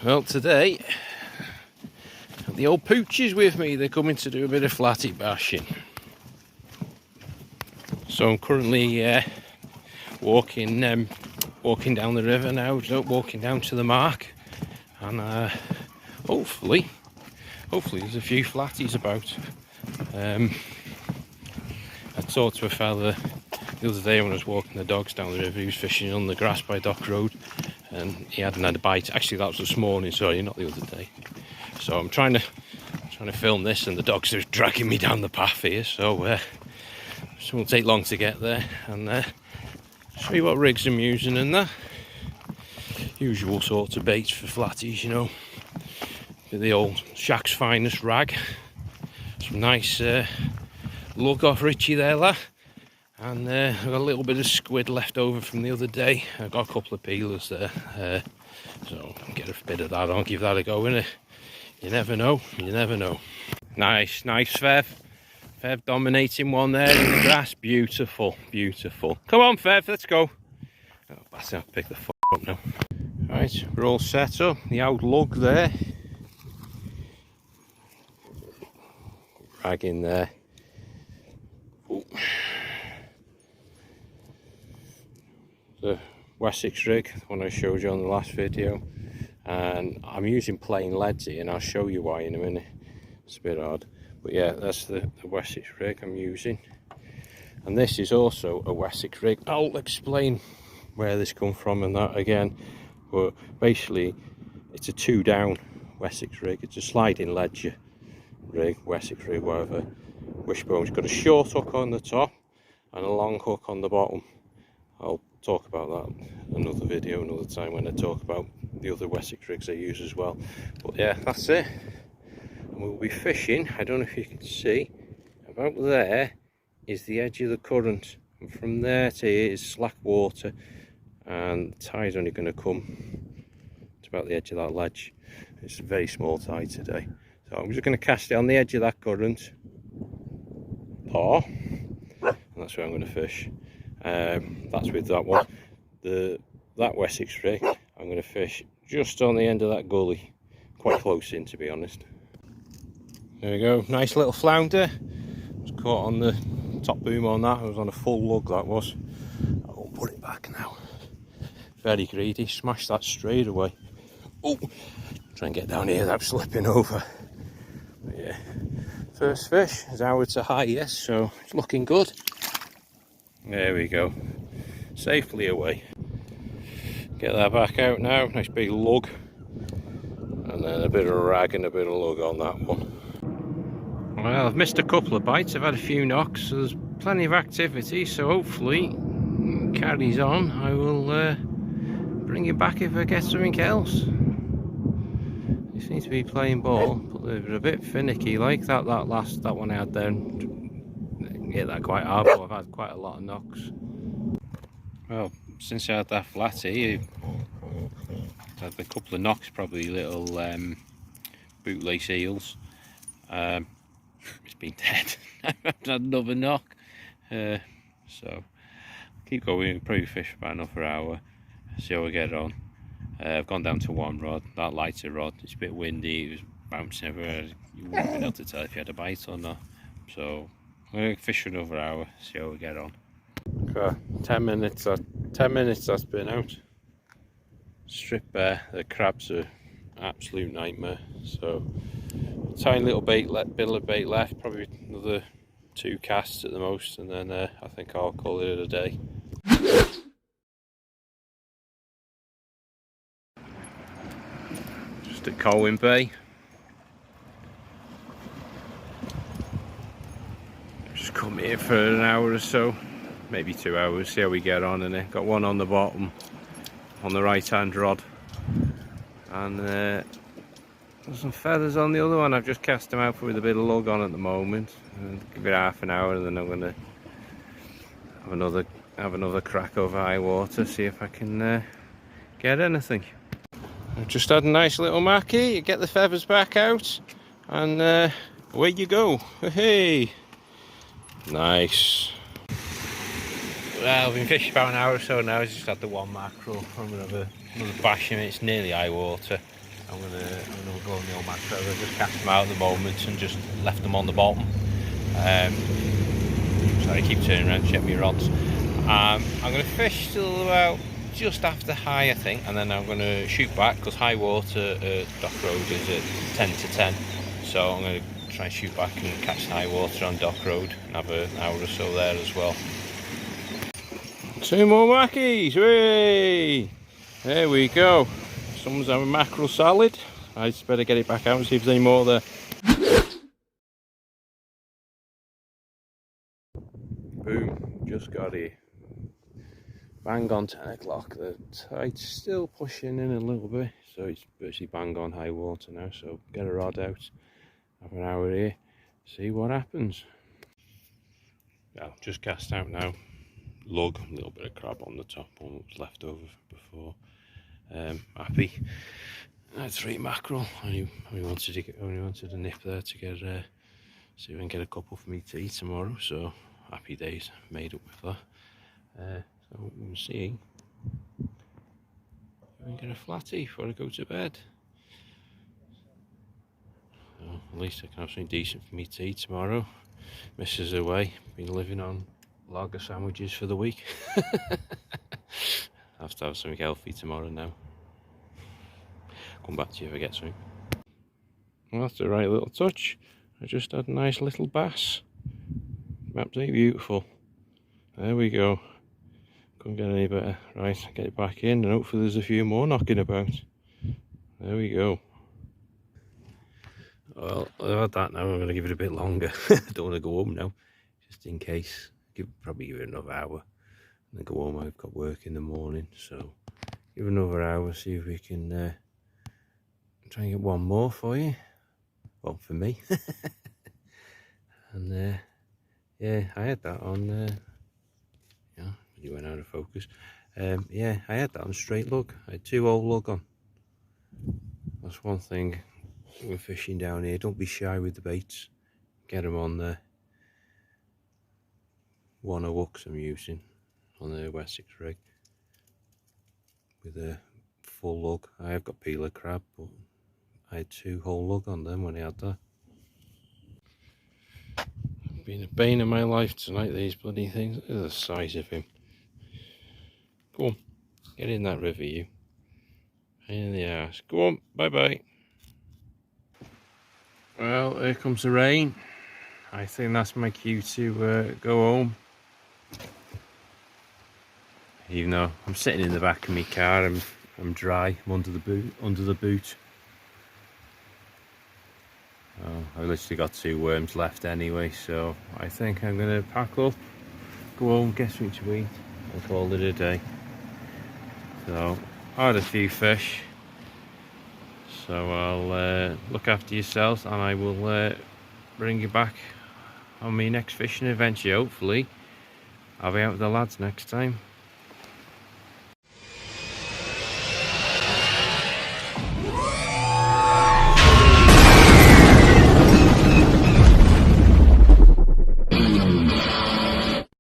Well, today the old pooches with me. They're coming to do a bit of flatty bashing. So I'm currently walking down the river now, walking down to the mark, and hopefully there's a few flatties about. I talked to a fella the other day when I was walking the dogs down the river. He was fishing on the grass by Dock Road, and he hadn't had a bite. Actually, that was this morning, sorry, not the other day. So I'm trying to film this, and the dogs are dragging me down the path here. So it won't take long to get there, and show you what rigs I'm using and that. Usual sorts of baits for flatties, you know. The old Shack's Finest rag. Some nice lug off Richie there, lad. And I've got a little bit of squid left over from the other day. I've got a couple of peelers there, so get a bit of that on, give that a go, innit? You never know, you never know. Nice Fev. Fev dominating one there in the grass. Beautiful, beautiful. Come on, Fev, let's go. Oh, I'll pick the up now. Right, we're all set up. The old lug there. Rag in there. Ooh. The Wessex rig, the one I showed you on the last video, and I'm using plain leads here, and I'll show you why in a minute. It's a bit odd, but yeah, that's the Wessex rig I'm using, and this is also a Wessex rig. I'll explain where this come from and that again, but basically it's a 2-down Wessex rig. It's a sliding ledger rig, Wessex rig, whatever. Wishbone's got a short hook on the top and a long hook on the bottom. I'll talk about that another video another time when I talk about the other Wessex rigs I use as well. But yeah, that's it. And we'll be fishing. I don't know if you can see, about there is the edge of the current, and from there to here is slack water, and the tide's only going to come to about the edge of that ledge. It's a very small tide today, so I'm just going to cast it on the edge of that current, and that's where I'm going to fish. That's with that one. That Wessex rig, I'm going to fish just on the end of that gully, quite close in, to be honest. There we go, nice little flounder. Was caught on the top boom on that. It was on a full lug, that was. I won't put it back now. Very greedy, smashed that straight away. Oh, try and get down here without slipping over. But yeah, first fish is hour to high, yes, so it's looking good. There we go, safely away. Get that back out now, nice big lug, and then a bit of rag and a bit of lug on that one. Well, I've missed a couple of bites, I've had a few knocks, so there's plenty of activity, so hopefully it carries on. I will bring you back if I get something else. They seem to be playing ball, but they're a bit finicky, like that one I had there. Hit that quite hard, but I've had quite a lot of knocks. Well, since I had that flatty, I've had a couple of knocks, probably little bootlace eels. It's been dead. I've had another knock, so keep going. Probably fish for about another hour, see how we get on. I've gone down to one rod, that lighter rod. It's a bit windy, it was bouncing everywhere. You wouldn't have been able to tell if you had a bite or not. So I'm going to fish for another hour, see how we get on. Okay, 10 minutes that's been out. Strip bare, the crabs are absolute nightmare. So, tiny little bit of bait left, probably another 2 casts at the most, and then I think I'll call it a day. Just at Colwyn Bay. Just come here for an hour or so, maybe 2 hours, see how we get on. And got one on the bottom, on the right hand rod, and there's some feathers on the other one. I've just cast them out with a bit of lug on at the moment, and give it half an hour, and then I'm going to have another crack over high water, see if I can get anything. I've just had a nice little mackie. Get the feathers back out, and away you go. Hey, nice. Well, I've been fishing about an hour or so now. I just had the one mackerel from another bash in it. It's nearly high water. I'm gonna go on the old mackerel. I just cast them out at the moment and just left them on the bottom. Sorry, I keep turning around to check my rods. I'm gonna fish till about just after high, I think, and then I'm gonna shoot back because high water at Dock Road is at 10 to 10. So I'm gonna try and shoot back and catch high water on Dock Road and have an hour or so there as well. 2 more mackies, hooray! There we go. Someone's having mackerel salad. I just better get it back out and see if there's any more there. Boom, just got here. Bang on 10 o'clock. The tide's still pushing in a little bit, so it's virtually bang on high water now. So get a rod out, have an hour here, see what happens. Yeah, just cast out now. Lug, a little bit of crab on the top, one that was left over before. Happy. I had 3 mackerel. Only wanted a nip there to get see if I can get a couple for me to eat tomorrow. So happy days, made up with that. So we'll see if I can get a flatty before I go to bed. So at least I can have something decent for me to eat tomorrow. Missus away, been living on lager sandwiches for the week. I have to have something healthy tomorrow now. Come back to you if I get something. Well, that's the right little touch. I just had a nice little bass. Absolutely beautiful. There we go. Couldn't get any better. Right, get it back in and hopefully there's a few more knocking about. There we go. Well, I've had that now. I'm going to give it a bit longer. I don't want to go home now, just in case. Probably give it another hour and then go home. I've got work in the morning, so give it another hour, see if we can try and get one more for you. Well, for me. And yeah, I had that on yeah, you went out of focus. Yeah, I had that on straight lug. I had 2 old lug on. That's one thing with fishing down here. Don't be shy with the baits. Get them on there. One of hooks I'm using on the Wessex rig with a full lug. I have got peeler crab, but I had 2 whole lug on them when I had that. Been a bane of my life tonight, these bloody things. Look at the size of him. Go on, get in that river, you. Pain in the ass. Go on, bye bye. Well, here comes the rain. I think that's my cue to go home. Even though I'm sitting in the back of my car, I'm dry. I'm under the boot. Oh, I've literally got 2 worms left anyway, so I think I'm gonna pack up, go home, get something to eat, and call it a day. So I had a few fish, so I'll look after yourselves, and I will bring you back on my next fishing adventure. Hopefully I'll be out with the lads next time.